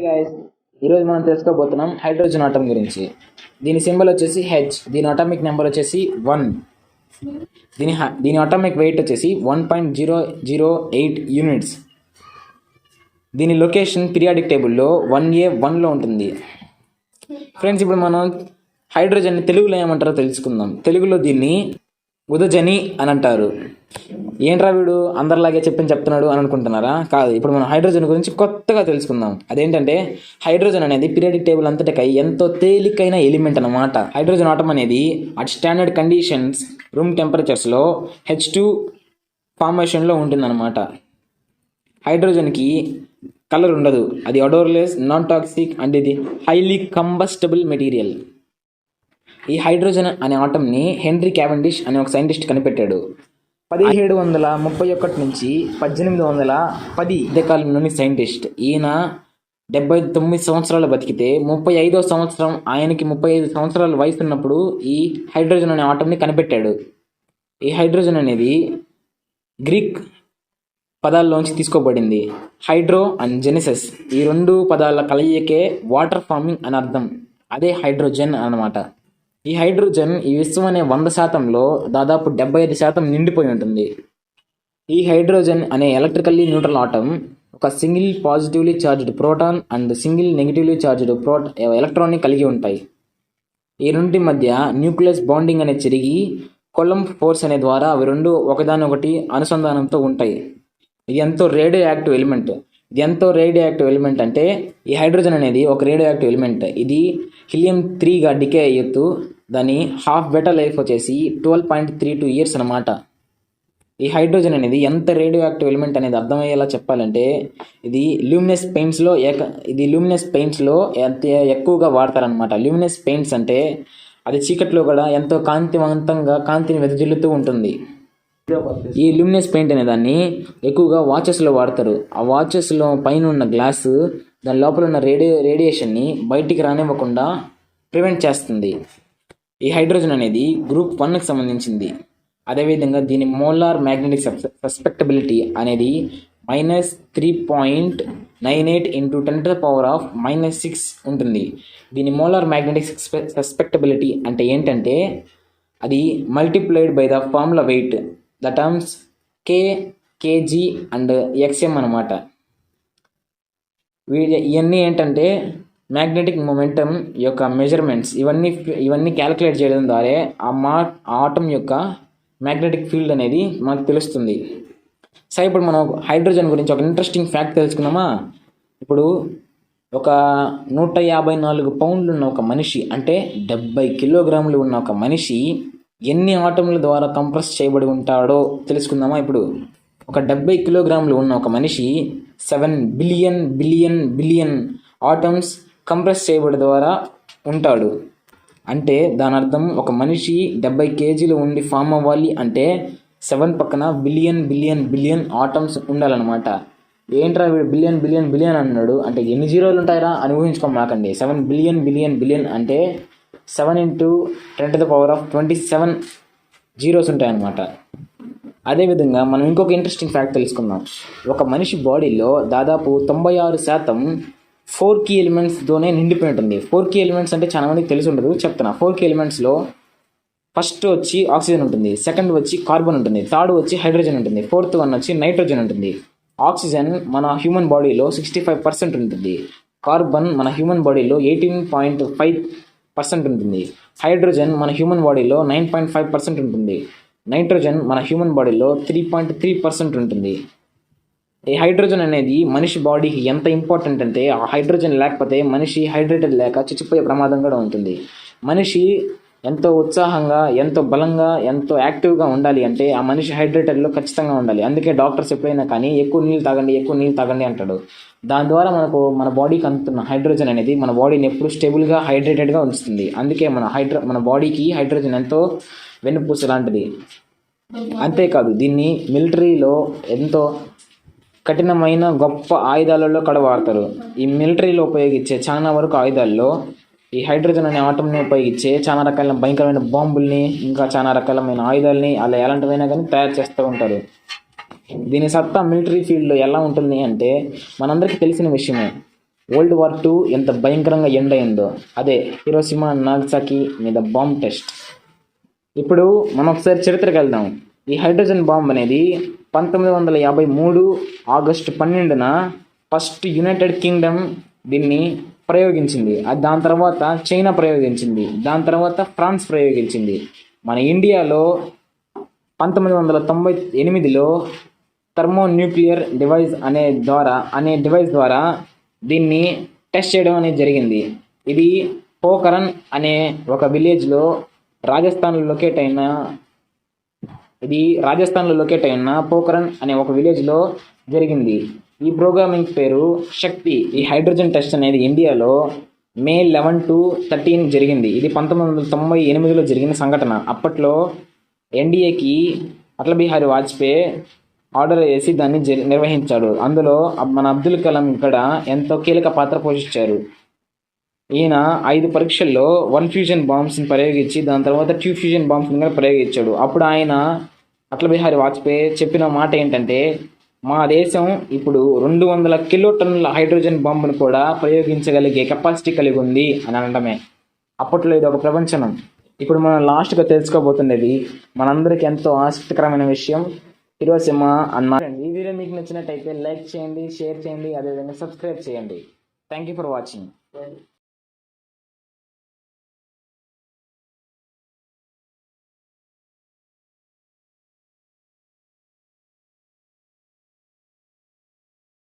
Guys, ఈరోజు మనం తెలుసుకోబోతున్నాం హైడ్రోజన్ ఆటం గురించి. దీని సింబల్ వచ్చేసి హెచ్. దీని అటామిక్ నెంబర్ వచ్చేసి 1. దీని అటామిక్ వెయిట్ వచ్చేసి 1.008 యూనిట్స్. దీని లొకేషన్ పీరియాడిక్ టేబుల్లో 1A1లో ఉంటుంది. ఫ్రెండ్స్, ఇప్పుడు మనం హైడ్రోజన్ తెలుగులో ఏమంటారో తెలుసుకుందాం. తెలుగులో దీన్ని ఉదజని అని అంటారు. ఏంట్రా వీడు అందరిలాగే చెప్తున్నాడు అని అనుకుంటున్నారా? కాదు, ఇప్పుడు మనం హైడ్రోజన్ గురించి కొత్తగా తెలుసుకుందాం. అదేంటంటే హైడ్రోజన్ అనేది పీరియాడిక్ టేబుల్ అంతటికై ఎంతో తేలికైన ఎలిమెంట్ అన్నమాట. హైడ్రోజన్ ఆటం అనేది అట్ స్టాండర్డ్ కండిషన్స్ రూమ్ టెంపరేచర్స్లో H2 ఫార్మేషన్లో ఉంటుందన్నమాట. హైడ్రోజన్కి కలర్ ఉండదు, అది అడోర్లెస్, నాన్ టాక్సిక్ అండ్ ఇది హైలీ కంబస్టబుల్ మెటీరియల్. ఈ హైడ్రోజన్ అనే ఆటంని హెన్రీ క్యావెండిష్ అనే ఒక సైంటిస్ట్ కనిపెట్టాడు. 1731 నుంచి 1810 మధ్యకాలంలోని సైంటిస్ట్. ఈయన 79 సంవత్సరాలు బతికితే 35వ సంవత్సరం ఆయనకి 35 సంవత్సరాల వయసు ఉన్నప్పుడు ఈ హైడ్రోజన్ అనే ఆటంని కనిపెట్టాడు. ఈ హైడ్రోజన్ అనేది గ్రీక్ పదాల్లోంచి తీసుకోబడింది. హైడ్రో అండ్ జెనిసస్, ఈ రెండు పదాల కలయికే వాటర్ ఫార్మింగ్ అని అర్థం. అదే హైడ్రోజన్ అన్నమాట. ఈ హైడ్రోజన్ ఈ విశ్వం అనే 100%లో దాదాపు 75% నిండిపోయి ఉంటుంది. ఈ హైడ్రోజన్ అనే ఎలక్ట్రికల్లీ న్యూట్రల్ ఆటం ఒక single positively charged proton and single negatively charged ఎలక్ట్రాన్ని కలిగి ఉంటాయి. ఈ రెండింటి మధ్య న్యూక్లియస్ బాండింగ్ అనేది జరిగి కొలంబ్ ఫోర్స్ అనే ద్వారా అవి రెండు ఒకదానొకటి అనుసంధానంతో ఉంటాయి. ఇది ఎంతో రేడియో యాక్టివ్ ఎలిమెంట్ అంటే ఈ హైడ్రోజన్ అనేది ఒక రేడియో యాక్టివ్ ఎలిమెంట్. ఇది హీలియం 3గా డికే అయ్యొద్దు. దాని హాఫ్ బెటా లైఫ్ వచ్చేసి 12.32 ఇయర్స్ అనమాట. ఈ హైడ్రోజన్ అనేది ఎంత రేడియో యాక్టివ్ ఎలిమెంట్ అనేది అర్థమయ్యేలా చెప్పాలంటే ఇది లూమినస్ పెయింట్స్లో ఎంత ఎక్కువగా వాడతారనమాట. లూమినస్ పెయింట్స్ అంటే అది చీకట్లో కూడా ఎంతో కాంతివంతంగా కాంతిని వెదజల్లుతూ ఉంటుంది. ఈ లూమినస్ పెయింట్ అనే దాన్ని ఎక్కువగా వాచెస్లో వాడతారు. ఆ వాచెస్లో పైన ఉన్న గ్లాసు దాని లోపల ఉన్న రేడియేషన్ని బయటికి రానివ్వకుండా ప్రివెంట్ చేస్తుంది. ఈ హైడ్రోజన్ అనేది గ్రూప్ 1కి సంబంధించింది. అదేవిధంగా దీని మోలార్ మ్యాగ్నెటిక్ సస్పెక్టబిలిటీ అనేది -3.98 × 10⁻⁻6 ఉంటుంది. దీని మోలార్ మ్యాగ్నెటిక్ సస్పెక్టబిలిటీ అంటే ఏంటంటే అది multiplied by the formula wait, the terms K, kg and xm అనమాట. ఇవన్నీ ఏంటంటే మ్యాగ్నెటిక్ మొమెంటం యొక్క మెజర్మెంట్స్. ఇవన్నీ క్యాలిక్యులేట్ చేయడం ద్వారా ఆ ఆటం యొక్క మ్యాగ్నెటిక్ ఫీల్డ్ అనేది మనకు తెలుస్తుంది. సరే, ఇప్పుడు మనం హైడ్రోజన్ గురించి ఒక ఇంట్రెస్టింగ్ ఫ్యాక్ట్ తెలుసుకున్నామా? ఇప్పుడు ఒక 154 పౌండ్లు ఉన్న ఒక మనిషి, అంటే 70 కిలోగ్రాములు ఉన్న ఒక మనిషి ఎన్ని ఆటంల ద్వారా కంప్రెస్ చేయబడి ఉంటాడో తెలుసుకుందామా? ఇప్పుడు ఒక 70 కిలోగ్రాములు ఉన్న ఒక మనిషి 7 బిలియన్ ఆటమ్స్ కంప్రెస్ చేయబడి ద్వారా ఉంటాడు. అంటే దాని అర్థం ఒక మనిషి 70 కేజీలు ఉండి ఫామ్ అవ్వాలి అంటే 7 పక్కన బిలియన్ ఆటమ్స్ ఉండాలన్నమాట. ఏంట్రా వీడు బిలియన్ అన్నాడు అంటే ఎన్ని జీరోలు ఉంటాయరా అని ఊహించుకోమాకండి. 7 బిలియన్ అంటే 7 × 10⁻27 జీరోస్ ఉంటాయన్నమాట. అదేవిధంగా మనం ఇంకొక ఇంట్రెస్టింగ్ ఫ్యాక్ట్ తెలుసుకుందాం. ఒక మనిషి బాడీలో దాదాపు 96% 4 కీ ఎలిమెంట్స్తోనే నిండిపోయి ఉంటుంది. 4 కీ ఎలిమెంట్స్ అంటే చాలా మందికి తెలిసి ఉండదు, చెప్తున్నా. 4 కీ ఎలిమెంట్స్లో ఫస్ట్ వచ్చి ఆక్సిజన్ ఉంటుంది, సెకండ్ వచ్చి కార్బన్ ఉంటుంది, థర్డ్ వచ్చి హైడ్రోజన్ ఉంటుంది, ఫోర్త్ వన్ వచ్చి నైట్రోజన్ ఉంటుంది. ఆక్సిజన్ మన హ్యూమన్ బాడీలో 65% ఉంటుంది. కార్బన్ మన హ్యూమన్ బాడీలో 18.5% ఉంటుంది. హైడ్రోజన్ మన హ్యూమన్ బాడీలో 9.5% ఉంటుంది. నైట్రోజన్ మన హ్యూమన్ బాడీలో 3.3% ఉంటుంది. ఈ హైడ్రోజన్ అనేది మనిషి బాడీకి ఎంత ఇంపార్టెంట్ అంటే ఆ హైడ్రోజన్ లేకపోతే మనిషి హైడ్రేటెడ్ లేక చచ్చిపోయే ప్రమాదం కూడా ఉంటుంది. మనిషి ఎంతో ఉత్సాహంగా, ఎంతో బలంగా, ఎంతో యాక్టివ్గా ఉండాలి అంటే ఆ మనిషి హైడ్రేటెడ్లో ఖచ్చితంగా ఉండాలి. అందుకే డాక్టర్స్ ఎప్పుడైనా కానీ ఎక్కువ నీళ్ళు తాగండి అంటాడు. దాని ద్వారా మన బాడీకి అందుతున్న హైడ్రోజన్ అనేది మన బాడీని ఎప్పుడు స్టేబుల్గా, హైడ్రేటెడ్గా ఉంచుతుంది. అందుకే మన బాడీకి హైడ్రోజన్ ఎంతో వెన్నుపూస లాంటిది. అంతేకాదు దీన్ని మిలిటరీలో ఎంతో కఠినమైన గొప్ప ఆయుధాలలో కూడా వాడతారు. ఈ మిలిటరీలో ఉపయోగించే చాలా వరకు ఆయుధాల్లో ఈ హైడ్రోజన్ అనే ఆటంని ఉపయోగించే చాలా రకాలైన భయంకరమైన బాంబుల్ని, ఇంకా చాలా రకాలమైన ఆయుధాలని అలా ఎలాంటివైనా కానీ తయారు చేస్తూ ఉంటారు. దీని సత్తా మిలిటరీ ఫీల్డ్లో ఎలా ఉంటుంది అంటే మనందరికీ తెలిసిన విషయమే. World War II ఎంత భయంకరంగా ఎండ్ అయిందో అదే హిరోషిమా నాగసాకి మీద బాంబ్ టెస్ట్. ఇప్పుడు మనం ఒకసారి చరిత్రకు వెళ్దాం. ఈ హైడ్రోజన్ బాంబ్ అనేది 1953 ఆగస్టు 12న ఫస్ట్ యునైటెడ్ కింగ్డమ్ దీన్ని ప్రయోగించింది. దాని తర్వాత చైనా ప్రయోగించింది, దాని తర్వాత ఫ్రాన్స్ ప్రయోగించింది. మన ఇండియాలో 1998లో థర్మోన్యూక్లియర్ డివైస్ ద్వారా దీన్ని టెస్ట్ చేయడం అనేది జరిగింది. ఇది పోఖరణ్ అనే ఒక విలేజ్లో రాజస్థాన్లో లొకేట్ అయిన పోఖరణ్ అనే ఒక విలేజ్లో జరిగింది. ఈ ప్రోగ్రామింగ్ పేరు శక్తి. ఈ హైడ్రోజన్ టెస్ట్ అనేది ఇండియాలో May 11 to 13 జరిగింది. ఇది 1998లో జరిగిన సంఘటన. అప్పట్లో ఎన్డీఏకి అటల్ బిహారీ వాజ్పేయి ఆర్డర్ వేసి దాన్ని నిర్వహించాడు. అందులో మన అబ్దుల్ కలాం ఇక్కడ ఎంతో కీలక పాత్ర పోషించారు. ఈయన 5 పరీక్షల్లో 1 ఫ్యూజన్ బాంబ్స్ని ప్రయోగించి దాని తర్వాత 2 ఫ్యూజన్ బాంబ్స్ని కూడా ప్రయోగించాడు. అప్పుడు ఆయన అటల్ బిహారీ వాజ్పేయి చెప్పిన మాట ఏంటంటే, మా దేశం ఇప్పుడు 200 కిలోటన్నుల హైడ్రోజన్ బాంబును కూడా ప్రయోగించగలిగే కెపాసిటీ కలిగి ఉంది అని అనడమే. అప్పట్లో ఇది ఒక ప్రపంచనం. ఇప్పుడు మనం లాస్ట్గా తెలుసుకోబోతున్నది మనందరికీ ఎంతో ఆసక్తికరమైన విషయం, హిరోషిమా అన్నమాట. ఈ వీడియో మీకు నచ్చినట్టయితే లైక్ చేయండి, షేర్ చేయండి, అదేవిధంగా సబ్స్క్రైబ్ చేయండి. Thank you for watching.